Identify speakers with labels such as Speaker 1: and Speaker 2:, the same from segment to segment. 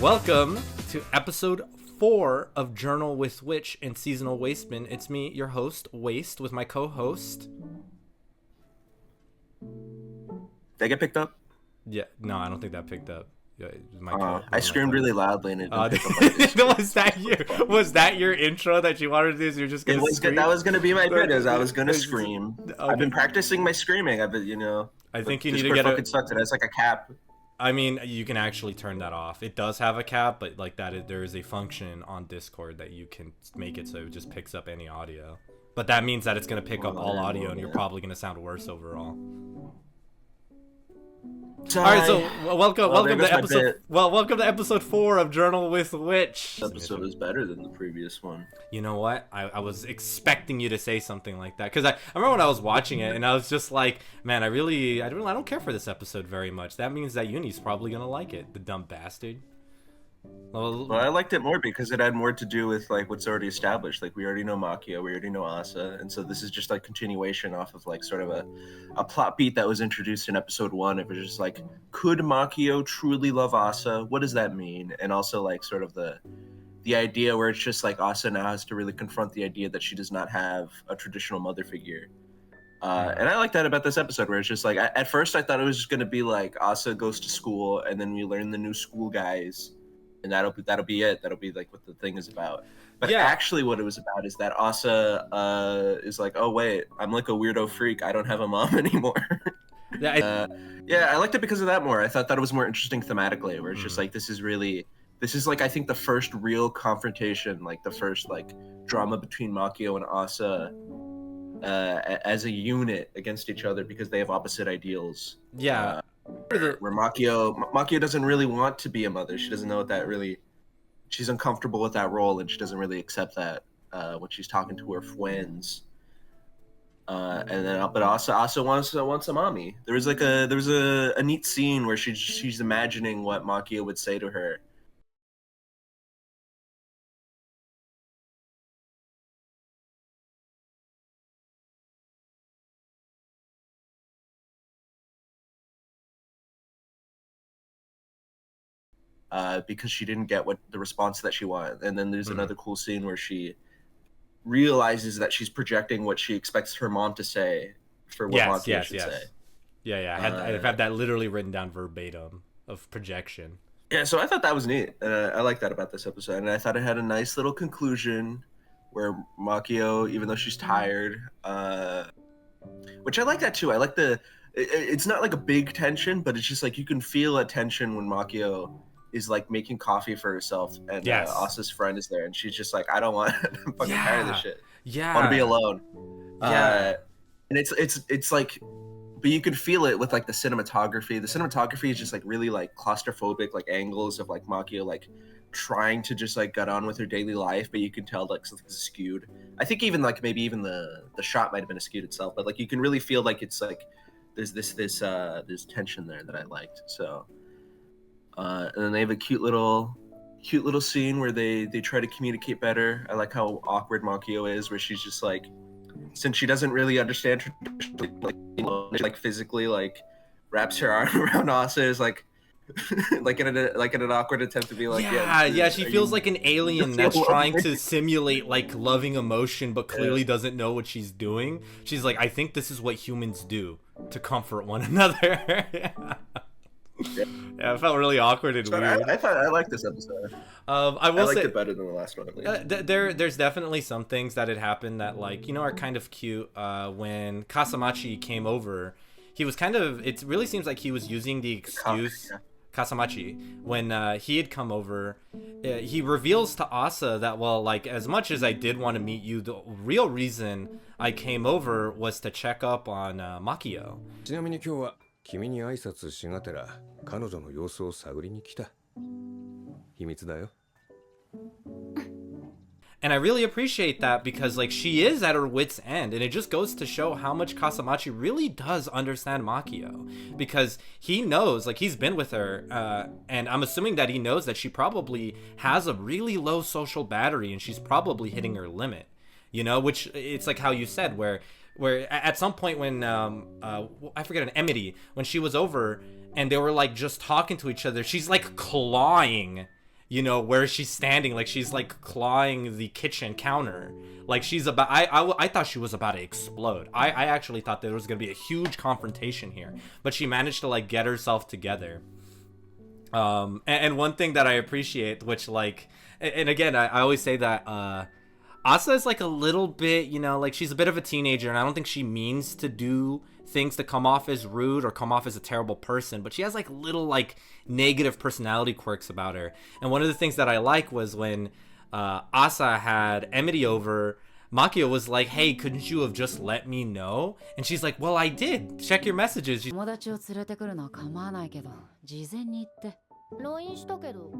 Speaker 1: Welcome to episode 4 of Journal with Witch and Seasonal Wastebin. It's me, your host, Waste, with my co-host.
Speaker 2: Did I get picked up?
Speaker 1: Yeah, no, I don't think that picked up. Yeah,
Speaker 2: I screamed really loudly and it didn't pick up.
Speaker 1: Was that your intro that you wanted to do? So you're just gonna scream?
Speaker 2: That was gonna be my bit. I was gonna scream.
Speaker 1: Okay.
Speaker 2: I've been practicing my screaming.
Speaker 1: I think you need to get
Speaker 2: fucking sucked it. It's like a cap.
Speaker 1: I mean, you can actually turn that off. It does have a cap, but like that, there is a function on Discord that you can make it so it just picks up any audio. But that means that it's gonna pick up all audio, and you're probably gonna sound worse overall. All right, so welcome to episode. Welcome to episode 4 of Journal with Witch.
Speaker 2: This episode is better than the previous one.
Speaker 1: You know what? I was expecting you to say something like that, because I remember when I was watching it and I was just like, man, I don't care for this episode very much. That means that Uni's probably gonna like it, the dumb bastard.
Speaker 2: Well, I liked it more because it had more to do with like what's already established. Like we already know Makio, we already know Asa, and so this is just like continuation off of like sort of a plot beat that was introduced in episode 1. It was just like, could Makio truly love Asa? What does that mean? And also like sort of the idea where it's just like Asa now has to really confront the idea that she does not have a traditional mother figure. And I like that about this episode, where it's just like at first I thought it was just gonna be like Asa goes to school and then we learn the new school guys. And that'll be it. That'll be like what the thing is about. But actually what it was about is that Asa is like, oh wait, I'm like a weirdo freak. I don't have a mom anymore. I liked it because of that more. I thought that it was more interesting thematically, where it's just like this is like I think the first real confrontation, like the first like drama between Makio and Asa as a unit against each other because they have opposite ideals.
Speaker 1: Yeah.
Speaker 2: Where Makio doesn't really want to be a mother. She doesn't know what that really. She's uncomfortable with that role, and she doesn't really accept that when she's talking to her friends. But Asa wants a mommy. There was a neat scene where she's imagining what Makio would say to her. Because she didn't get the response that she wanted. And then there's another cool scene where she realizes that she's projecting what she expects her mom to say for what Makio should say.
Speaker 1: Yeah. I have that literally written down verbatim of projection.
Speaker 2: Yeah, so I thought that was neat. And I like that about this episode. And I thought it had a nice little conclusion where Makio, even though she's tired, which I like that too. I like it's not like a big tension, but it's just like you can feel a tension when Makio is like making coffee for herself, and Asa's friend is there, and she's just like, I don't want I'm fucking tired of this shit. I want to be alone. And it's like, but you can feel it with like the cinematography. The cinematography is just like really like claustrophobic, like angles of like Makio like trying to just like get on with her daily life, but you can tell like something's skewed. I think even like maybe even the shot might have been skewed itself, but like you can really feel like it's like there's this tension there that I liked. So and then they have a cute little scene where they try to communicate better. I like how awkward Makio is, where she's just like, since she doesn't really understand tradition, like physically like wraps her arm around Asa, is like like in an awkward attempt to be like,
Speaker 1: she feels like an alien that's trying to simulate like loving emotion but clearly doesn't know what she's doing. She's like, I think this is what humans do to comfort one another. Yeah, it felt really awkward and weird.
Speaker 2: I liked this episode. I liked it better than the last one, at least.
Speaker 1: There's definitely some things that had happened that like, are kind of cute. When Kasamachi came over, he was kind of, it really seems like he was using the excuse, Kasamachi, when he had come over, he reveals to Asa that, well, like, as much as I did want to meet you, the real reason I came over was to check up on Makio.
Speaker 3: ちなみに今日は君に挨拶しがてら彼女の様子を探りに来た。秘密だよ。
Speaker 1: And I really appreciate that because like she is at her wit's end, and it just goes to show how much Kasamachi really does understand Makio, because he knows, like, he's been with her, and I'm assuming that he knows that she probably has a really low social battery and she's probably hitting her limit, which it's like how you said, where at some point when I forget, an Emity, when she was over and they were like just talking to each other, she's like clawing you know, where she's standing, like she's like clawing the kitchen counter, like she's about, I thought she was about to explode. I actually thought there was gonna be a huge confrontation here, but she managed to like get herself together. And one thing that I appreciate, which like, and again, I always say that Asa is like a little bit, you know, like she's a bit of a teenager, and I don't think she means to do things to come off as rude or come off as a terrible person, but she has like little like negative personality quirks about her. And one of the things that I like was when Asa had Emily over, Makio was like, hey, couldn't you have just let me know? And she's like, well, I did. Check your messages.
Speaker 4: 友達を連れてくるのは構わないけど、事前に言って。
Speaker 5: 浪人したけど。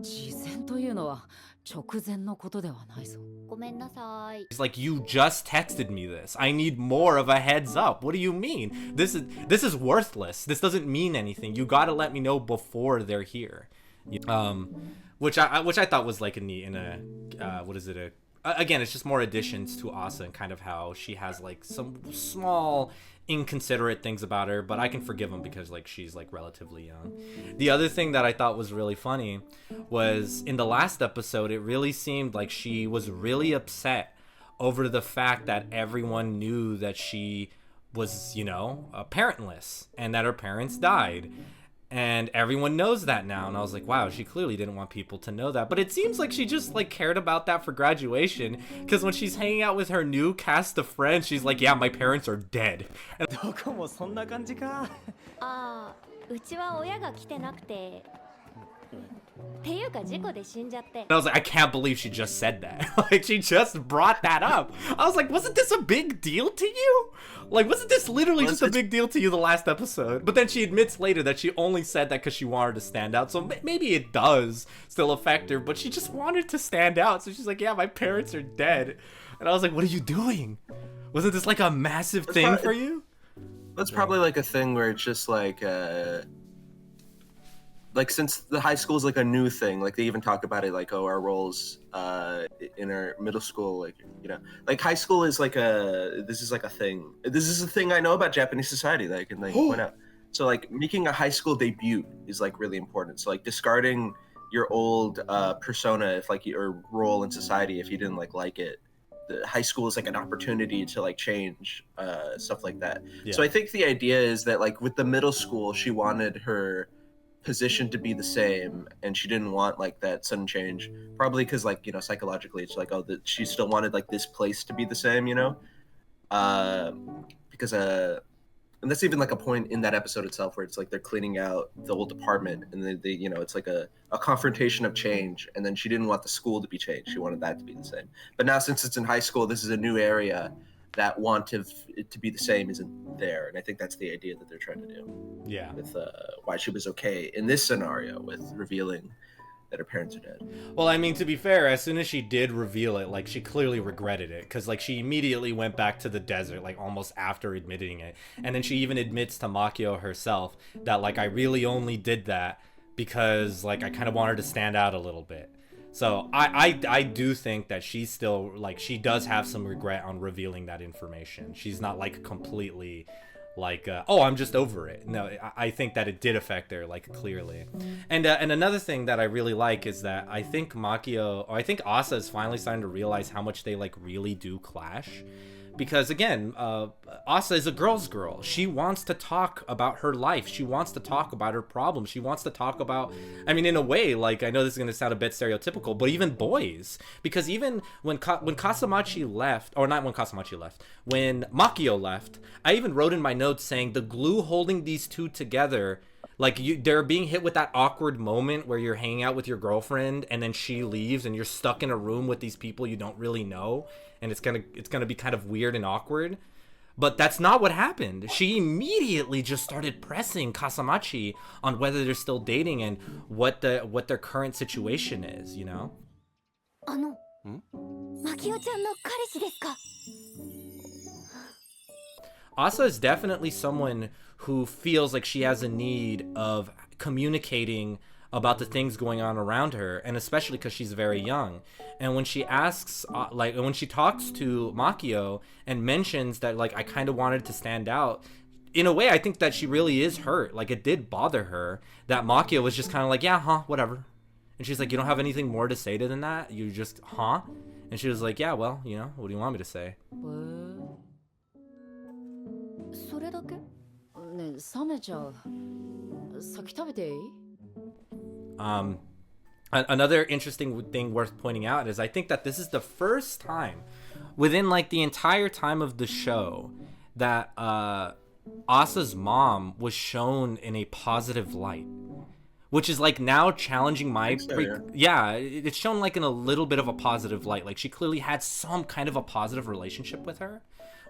Speaker 4: 事前というのは直前のことではないぞ。
Speaker 5: ごめんなさい。
Speaker 1: It's like, you just texted me this. I need more of a heads up. What do you mean? This is worthless. This doesn't mean anything. You gotta let me know before they're here. Which I thought was like again, it's just more additions to Asa and kind of how she has like some small inconsiderate things about her, but I can forgive them because like she's like relatively young. The other thing that I thought was really funny was in the last episode, it really seemed like she was really upset over the fact that everyone knew that she was, you know, parentless and that her parents died. And everyone knows that now. And I was like, wow, she clearly didn't want people to know that. But it seems like she just like cared about that for graduation. Because when she's hanging out with her new cast of friends, she's like, yeah, my parents are dead. And
Speaker 6: どこもそんな感じか。
Speaker 5: ああ、うちは親が来てなくて。っていうか事故で死んじゃって。
Speaker 1: I was like, I can't believe she just said that. Like, she just brought that up. I was like, wasn't this a big deal to you? Like, wasn't this literally just a big deal to you the last episode? But then she admits later that she only said that because she wanted to stand out. So maybe it does still affect her, but she just wanted to stand out. So she's like, yeah, my parents are dead. And I was like, what are you doing? Wasn't this like a massive thing for you?
Speaker 2: That's probably like a thing where it's just like since the high school is like a new thing, like they even talk about it like, oh, our roles in our middle school, like, you know, like high school is like this is a thing I know about Japanese society that I can like point out. So like making a high school debut is like really important. So like discarding your old persona, if like your role in society, if you didn't like it, the high school is like an opportunity to like change stuff like that.
Speaker 1: Yeah.
Speaker 2: So I think the idea is that like with the middle school, she wanted her position to be the same, and she didn't want like that sudden change, probably because like, you know, psychologically it's like, oh, that she still wanted like this place to be the same, you know, because and that's even like a point in that episode itself where it's like they're cleaning out the old apartment, and they you know, it's like a confrontation of change, and then she didn't want the school to be changed, she wanted that to be the same. But now since it's in high school, this is a new area, that want of it to be the same isn't there, and I think that's the idea that they're trying to do.
Speaker 1: Yeah.
Speaker 2: With why she was okay in this scenario with revealing that her parents are dead.
Speaker 1: Well, I mean, to be fair, as soon as she did reveal it, like, she clearly regretted it, because, like, she immediately went back to the desert, like, almost after admitting it. And then she even admits to Makio herself that, like, I really only did that because, like, I kind of wanted to stand out a little bit. So I do think that she's still, like, she does have some regret on revealing that information. She's not, like, completely, like, oh, I'm just over it. No, I think that it did affect her, like, clearly. And another thing that I really like is that I think Asa is finally starting to realize how much they, like, really do clash. Because, again, Asa is a girl's girl. She wants to talk about her life. She wants to talk about her problems. She wants to talk about, I mean, in a way, like, I know this is going to sound a bit stereotypical, but even boys. Because even when Kasamachi left, or not when Kasamachi left, when Makio left, I even wrote in my notes saying the glue holding these two together, like, they're being hit with that awkward moment where you're hanging out with your girlfriend and then she leaves and you're stuck in a room with these people you don't really know, and it's gonna be kind of weird and awkward. But that's not what happened. She immediately just started pressing Kasamachi on whether they're still dating and what their current situation is, you know?
Speaker 5: マキオちゃんの彼氏ですか?
Speaker 1: Asa is definitely someone who feels like she has a need of communicating about the things going on around her, and especially because she's very young. And when she asks, when she talks to Makio and mentions that, like, I kind of wanted to stand out, in a way, I think that she really is hurt. Like, it did bother her that Makio was just kind of like, yeah, huh, whatever. And she's like, you don't have anything more to say than that? You just, huh? And she was like, yeah, well, you know, what do you want me to say?
Speaker 4: それだけ？ねえ、冷めちゃう。先食べていい？
Speaker 1: Another interesting thing worth pointing out is I think that this is the first time within like the entire time of the show that Asa's mom was shown in a positive light, which is like now challenging my it's shown like in a little bit of a positive light. Like she clearly had some kind of a positive relationship with her,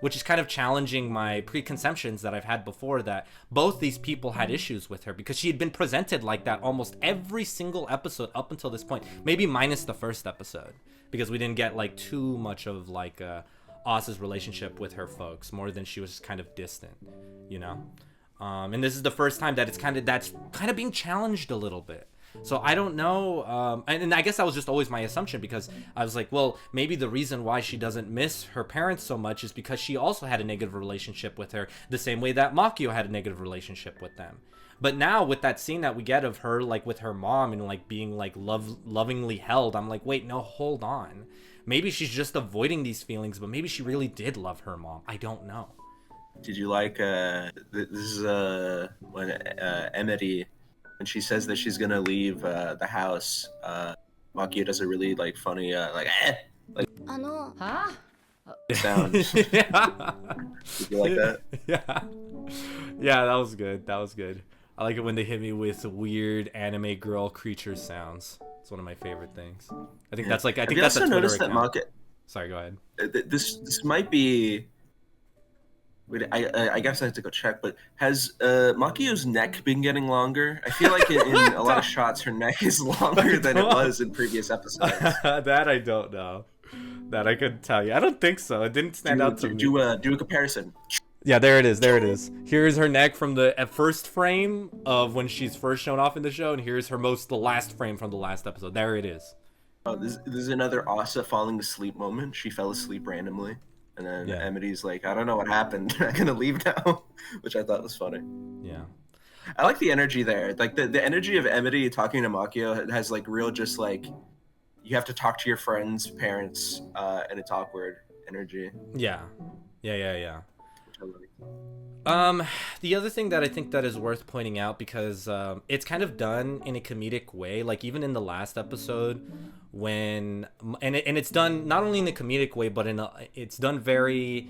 Speaker 1: which is kind of challenging my preconceptions that I've had before that both these people had issues with her, because she had been presented like that almost every single episode up until this point, maybe minus the first episode, because we didn't get like too much of like Asa's relationship with her folks, more than she was kind of distant, you know. And this is the first time that that's kind of being challenged a little bit. So I don't know, and I guess that was just always my assumption, because I was like, well, maybe the reason why she doesn't miss her parents so much is because she also had a negative relationship with her, the same way that Makio had a negative relationship with them. But now with that scene that we get of her like with her mom and like being like lovingly held, I'm like, wait, no, hold on. Maybe she's just avoiding these feelings, but maybe she really did love her mom. I don't know.
Speaker 2: Did you like this is when Emily, when she says that she's gonna leave the house, Makio does a really like funny like like
Speaker 4: は？
Speaker 2: sound.
Speaker 1: Yeah.
Speaker 2: Did you like that?
Speaker 1: Yeah, that was good. That was good. I like it when they hit me with weird anime girl creature sounds. It's one of my favorite things. I think that's like, I think that's a
Speaker 2: also
Speaker 1: Twitter
Speaker 2: noticed
Speaker 1: account.
Speaker 2: that
Speaker 1: Sorry, go ahead.
Speaker 2: this might be. Wait, I guess I have to go check. But has Makio's neck been getting longer? I feel like in a lot of shots, her neck is longer than it was in previous episodes.
Speaker 1: That I don't know. That I couldn't tell you. I don't think so. It didn't stand out to me.
Speaker 2: Do a comparison.
Speaker 1: Yeah, there it is. There it is. Here's her neck from the first frame of when she's first shown off in the show, and here's her the last frame from the last episode. There it is.
Speaker 2: Oh, this is another Asa falling asleep moment. She fell asleep randomly, and then Emily's like, "I don't know what happened. I'm gonna leave now," which I thought was funny.
Speaker 1: Yeah.
Speaker 2: I like the energy there. Like the energy of Emily talking to Makio has like real just like you have to talk to your friends' parents, and it's awkward energy.
Speaker 1: Yeah. Yeah.
Speaker 2: I like.
Speaker 1: The other thing that I think that is worth pointing out, because it's kind of done in a comedic way, like even in the last episode when and it's done not only in a comedic way, but it's done very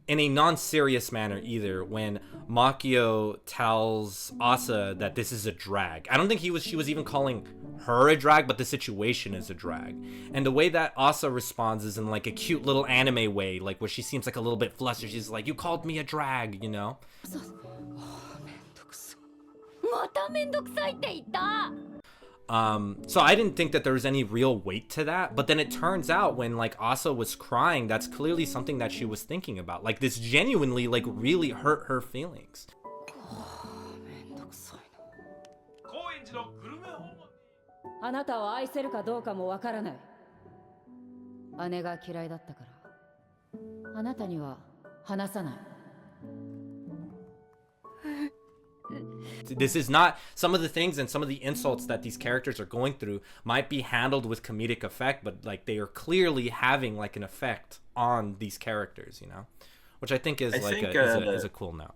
Speaker 1: in a non-serious manner either, when Makio tells Asa that this is a drag. I don't think she was even calling her a drag, but the situation is a drag. And the way that Asa responds is in like a cute little anime way, like where she seems like a little bit flustered. She's like, "You called me a drag," you know?
Speaker 5: まためんどくさいって言った。
Speaker 1: So I didn't think that there was any real weight to that, but then it turns out when like Asa was crying, that's clearly something that she was thinking about. Like this genuinely like really hurt her feelings.
Speaker 4: めんどくさいな。あなたを愛せるかどうかもわからない。姉が嫌いだったから。あなたには話さない。
Speaker 1: This is not, some of the things and some of the insults that these characters are going through might be handled with comedic effect, but like they are clearly having like an effect on these characters, you know, which I think is is a cool note.